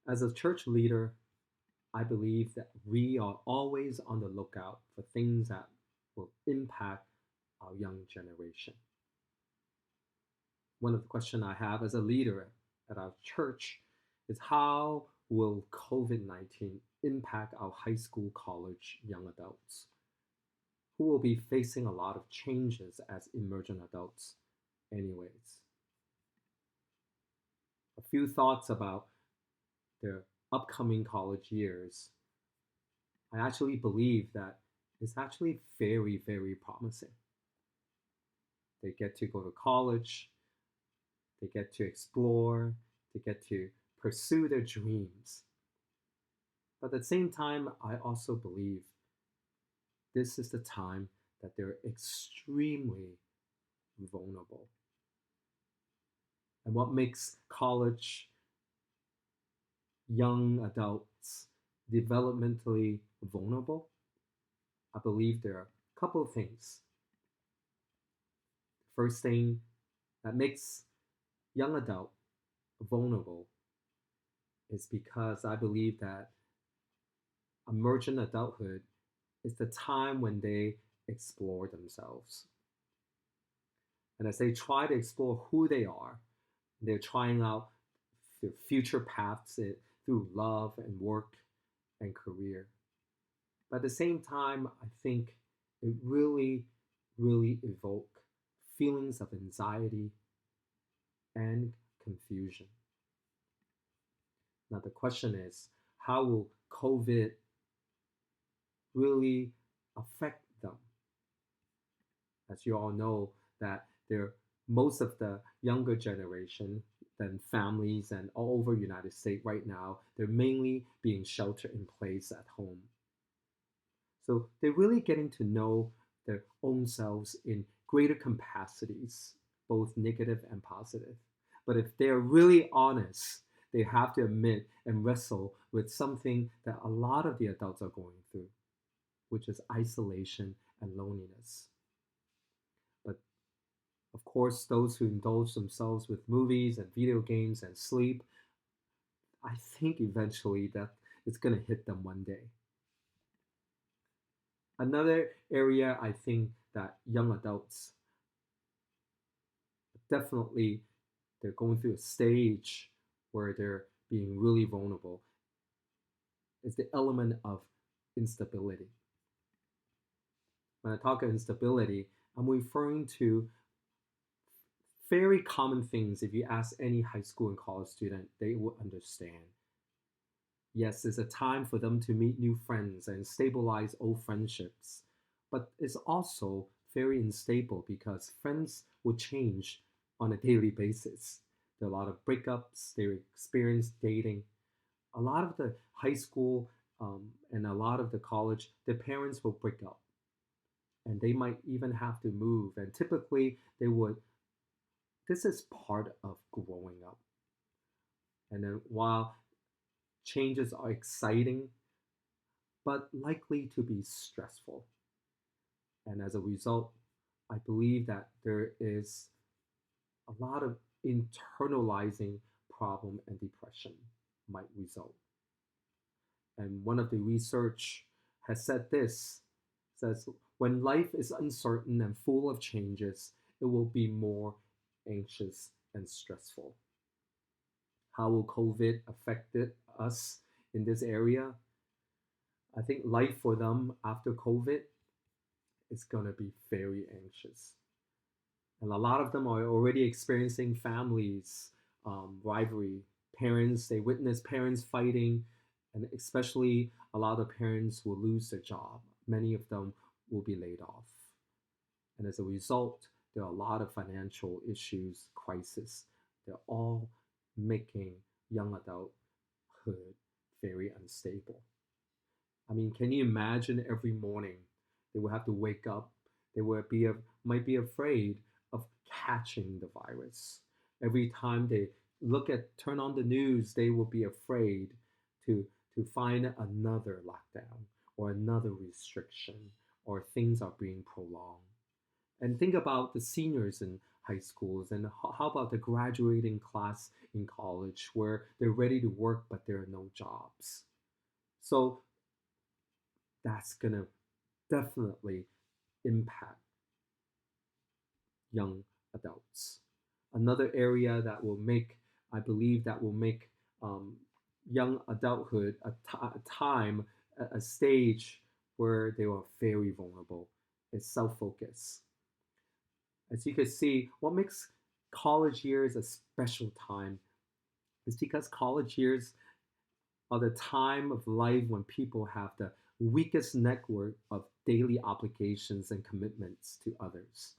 As a church leader, I believe that we are always on the lookout for things that will impact our young generation. One of the questions I have as a leader at our church is how will COVID 19 impact our high school, college young adults who will be facing a lot of changes as emergent adults, anyways? A few thoughts about their upcoming college years. I actually believe that it's actually very, very promising. They get to go to college, they get to explore, they get to pursue their dreams. But at the same time, I also believe this is the time that they're extremely vulnerable. And what makes college young adults developmentally vulnerable? I believe there are a couple of things. The first thing that makes young adult vulnerable is because I believe that emergent adulthood is the time when they explore themselves. And as they try to explore who they are, they're trying out their future paths through love and work and career. But at the same time, I think it really, really evoke feelings of anxiety and confusion. Now the question is, how will COVID really affect them? As you all know, that there most of the younger generation than families and all over United States right now, they're mainly being sheltered in place at home. So they're really getting to know their own selves in greater capacities, both negative and positive. But if they're really honest, they have to admit and wrestle with something that a lot of the adults are going through, which is isolation and loneliness. But of course, those who indulge themselves with movies and video games and sleep, I think eventually that it's going to hit them one day. Another area I think that young adults definitely they're going through a stage where they're being really vulnerable is the element of instability. When I talk of instability, I'm referring to very common things. If you ask any high school and college student, they will understand. Yes, it's a time for them to meet new friends and stabilize old friendships, but it's also very unstable because friends will change on a daily basis. There are a lot of breakups, they experience dating. A lot of the high school and a lot of the college, their parents will break up and they might even have to move. And typically, they would, this is part of growing up. And then while changes are exciting, but likely to be stressful. And as a result, I believe that there is a lot of internalizing problem and depression might result. And one of the research has said this, says when life is uncertain and full of changes, it will be more anxious and stressful. How will COVID affect us in this area? I think life for them after COVID is going to be very anxious. And a lot of them are already experiencing families, rivalry, parents, they witness parents fighting, and especially a lot of parents will lose their job. Many of them will be laid off. And as a result, there are a lot of financial issues, crisis. They're all making young adulthood very unstable. I mean, can you imagine every morning they will have to wake up? They will might be afraid of catching the virus. Every time they turn on the news, they will be afraid to find another lockdown or another restriction or things are being prolonged. And think about the seniors in high schools, and how about the graduating class in college where they're ready to work but there are no jobs. So that's going to definitely impact young adults. Another area that will make, I believe, that will make um, young adulthood a time, a stage where they are very vulnerable is self focus. As you can see, what makes college years a special time is because college years are the time of life when people have the weakest network of daily obligations and commitments to others.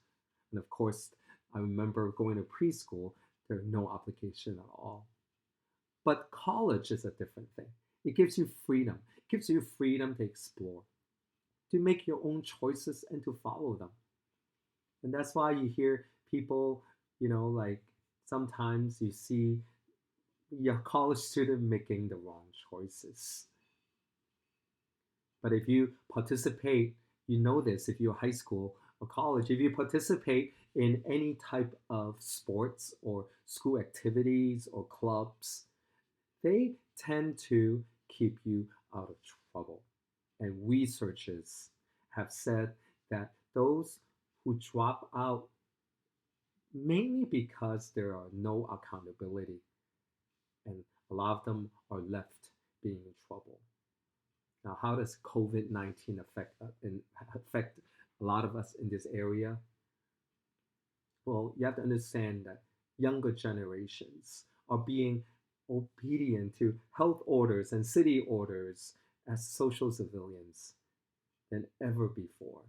And of course, I remember going to preschool, there are no obligation at all. But college is a different thing. It gives you freedom. It gives you freedom to explore, to make your own choices and to follow them. And that's why you hear people, like sometimes you see your college student making the wrong choices. But if you participate, you know this if you're high school or college, if you participate in any type of sports or school activities or clubs, they tend to keep you out of trouble. And researchers have said that those who drop out mainly because there are no accountability and a lot of them are left being in trouble. Now, how does COVID-19 affect a lot of us in this area? Well, you have to understand that younger generations are being obedient to health orders and city orders as social civilians than ever before.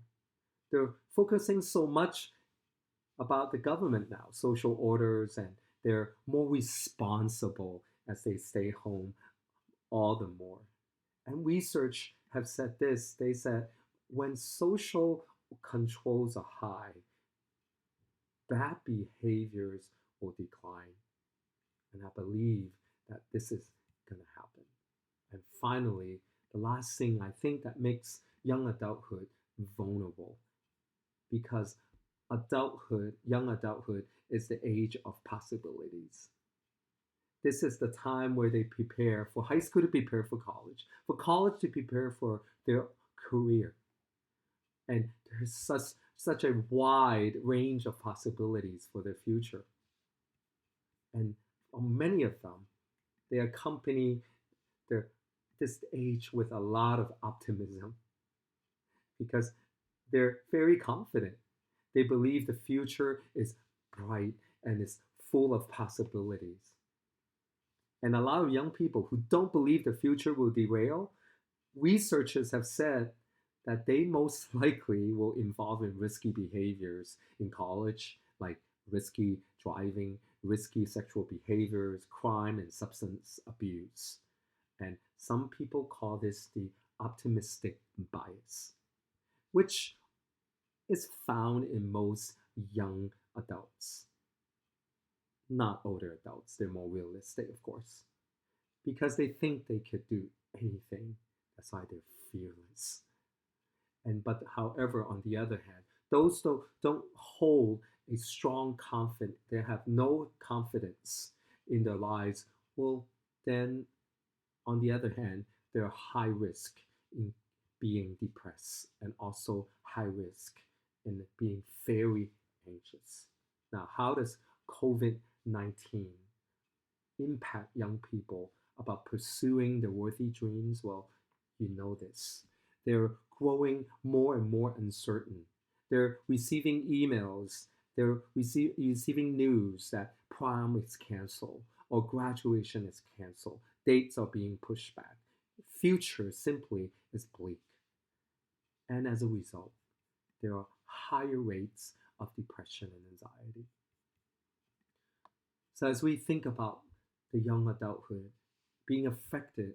They're focusing so much about the government now, social orders, and they're more responsible as they stay home all the more. And research have said this. They said when social controls are high, bad behaviors will decline. And I believe that this is going to happen. And finally, the last thing I think that makes young adulthood vulnerable because young adulthood is the age of possibilities. This is the time where they prepare for high school to prepare for college to prepare for their career. And there's such a wide range of possibilities for their future. And many of them, they accompany their this age with a lot of optimism because they're very confident. They believe the future is bright and is full of possibilities. And a lot of young people who don't believe the future will derail, researchers have said that they most likely will involve in risky behaviors in college, like risky driving, risky sexual behaviors, crime, and substance abuse. And some people call this the optimistic bias, which is found in most young adults, not older adults. They're more realistic, of course, because they think they could do anything. That's why they're fearless. And but however, on the other hand, those don't hold a strong confidence, they have no confidence in their lives, well, then on the other hand, they're high risk in being depressed and also high risk in being very anxious. Now, how does COVID-19 impact young people about pursuing their worthy dreams? Well, you know this. They're growing more and more uncertain. They're receiving emails, they're receiving news that prom is canceled or graduation is canceled. Dates are being pushed back. Future simply is bleak. And as a result, there are higher rates of depression and anxiety. So as we think about the young adulthood being affected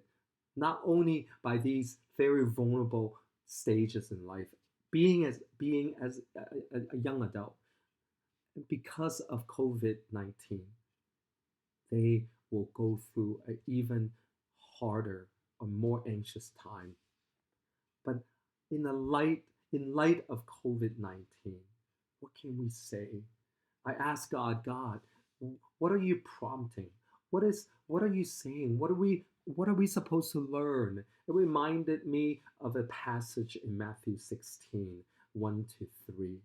not only by these very vulnerable stages in life, being as a young adult, because of COVID-19, they will go through an even harder or more anxious time. But in light of COVID-19, what can we say? I ask God, God, what are you prompting? What are you saying? What are we supposed to learn? It reminded me of a passage in Matthew 16, 1 to 3,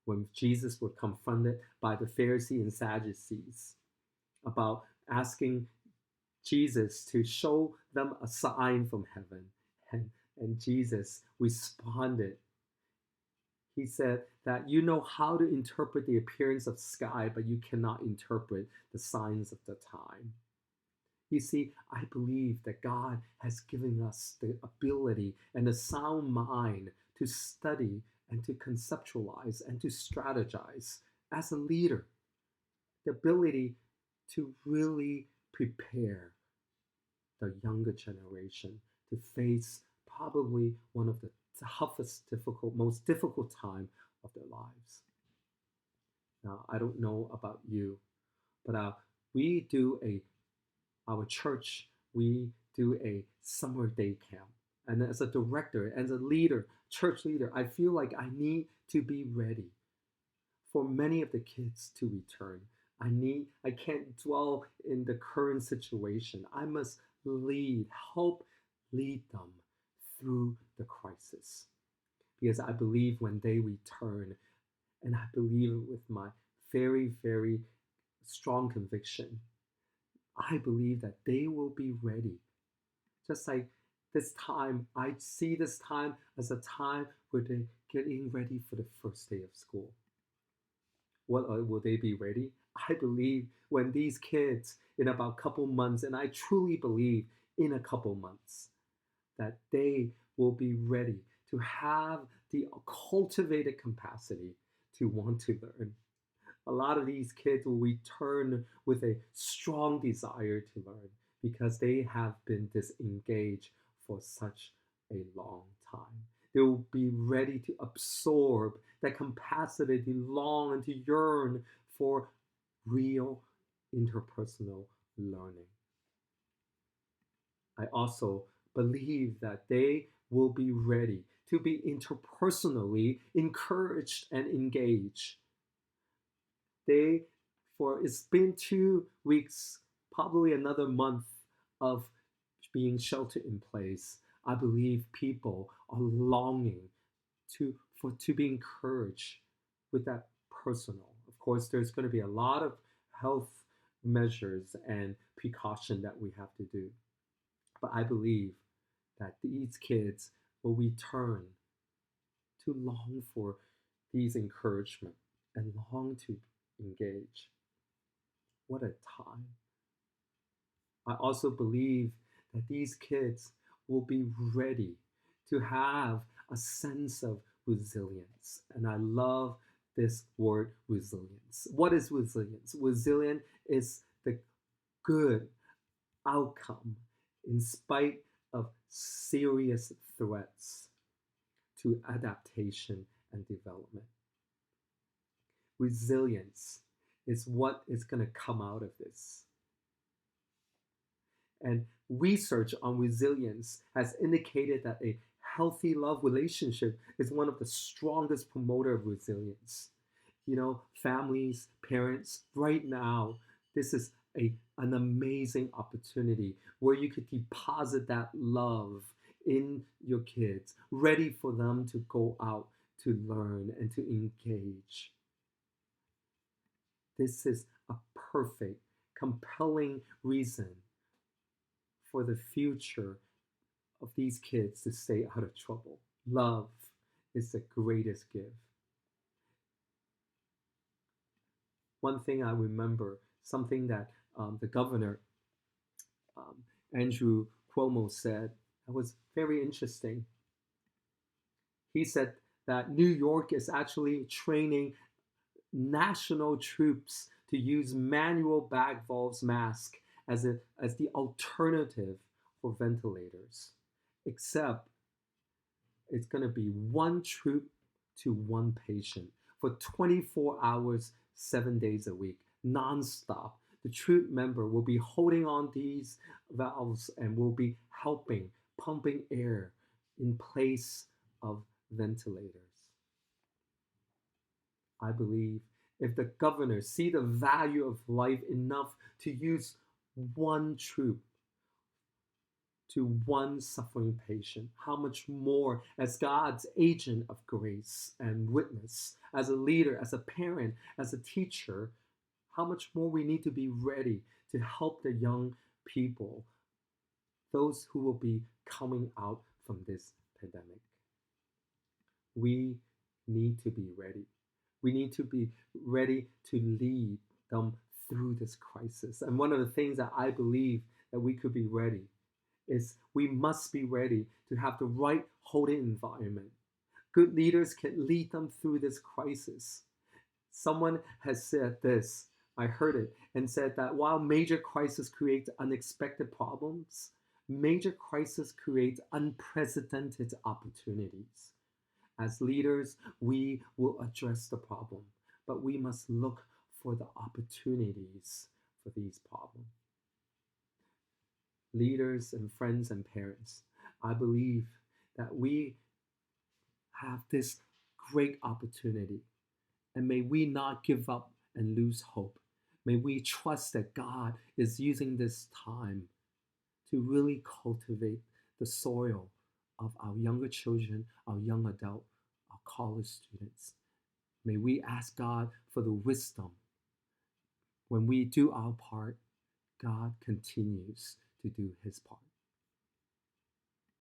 when Jesus was confronted by the Pharisees and Sadducees about asking Jesus to show them a sign from heaven. And, and Jesus responded. He said that you know how to interpret the appearance of sky, but you cannot interpret the signs of the time. You see, I believe that God has given us the ability and a sound mind to study and to conceptualize and to strategize as a leader, the ability to really prepare the younger generation to face probably one of the toughest, most difficult time of their lives. Now, I don't know about you, but we do our church, we do a summer day camp. And as a director, as a leader, church leader, I feel like I need to be ready for many of the kids to return. I can't dwell in the current situation. I must help lead them through the crisis. Because I believe when they return, and I believe with my very, very strong conviction, I believe that they will be ready. Just like this time, I see this time as a time where they're getting ready for the first day of school. Will they be ready? I believe when these kids in about a couple months, and I truly believe in a couple months, that they will be ready to have the cultivated capacity to want to learn. A lot of these kids will return with a strong desire to learn because they have been disengaged for such a long time. They will be ready to absorb that capacity to long and to yearn for real interpersonal learning. I also believe that they will be ready to be interpersonally encouraged and engaged. They, for it's been 2 weeks, probably another month of being sheltered in place. I believe people are longing to be encouraged with that personal. Of course, there's going to be a lot of health measures and precaution that we have to do. But I believe that these kids will return to long for these encouragement and long to engage. What a time. I also believe that these kids will be ready to have a sense of resilience. And I love this word resilience. What is resilience? Resilient is the good outcome in spite of serious threats to adaptation and development. Resilience is what is going to come out of this. And research on resilience has indicated that a healthy love relationship is one of the strongest promoter of resilience. You know, families, parents, right now, this is an amazing opportunity where you could deposit that love in your kids, ready for them to go out to learn and to engage. This is a perfect, compelling reason for the future of these kids to stay out of trouble. Love is the greatest gift. One thing I remember, something that the governor, um, Andrew Cuomo, said that was very interesting. He said that New York is actually training national troops to use manual bag valves mask as the alternative for ventilators, except it's going to be one troop to one patient for 24 hours, 7 days a week, nonstop. The troop member will be holding on these valves and will be helping, pumping air in place of ventilators. I believe if the governors see the value of life enough to use one troop to one suffering patient, how much more as God's agent of grace and witness, as a leader, as a parent, as a teacher, how much more we need to be ready to help the young people, those who will be coming out from this pandemic. We need to be ready. We need to be ready to lead them through this crisis. And one of the things that I believe that we could be ready is we must be ready to have the right holding environment. Good leaders can lead them through this crisis. Someone has said this, I heard it, and said that while major crisis creates unexpected problems, major crisis creates unprecedented opportunities. As leaders, we will address the problem, but we must look for the opportunities for these problems. Leaders and friends and parents, I believe that we have this great opportunity, and may we not give up and lose hope. May we trust that God is using this time to really cultivate the soil of our younger children, our young adult, our college students. May we ask God for the wisdom. When we do our part, God continues to do his part.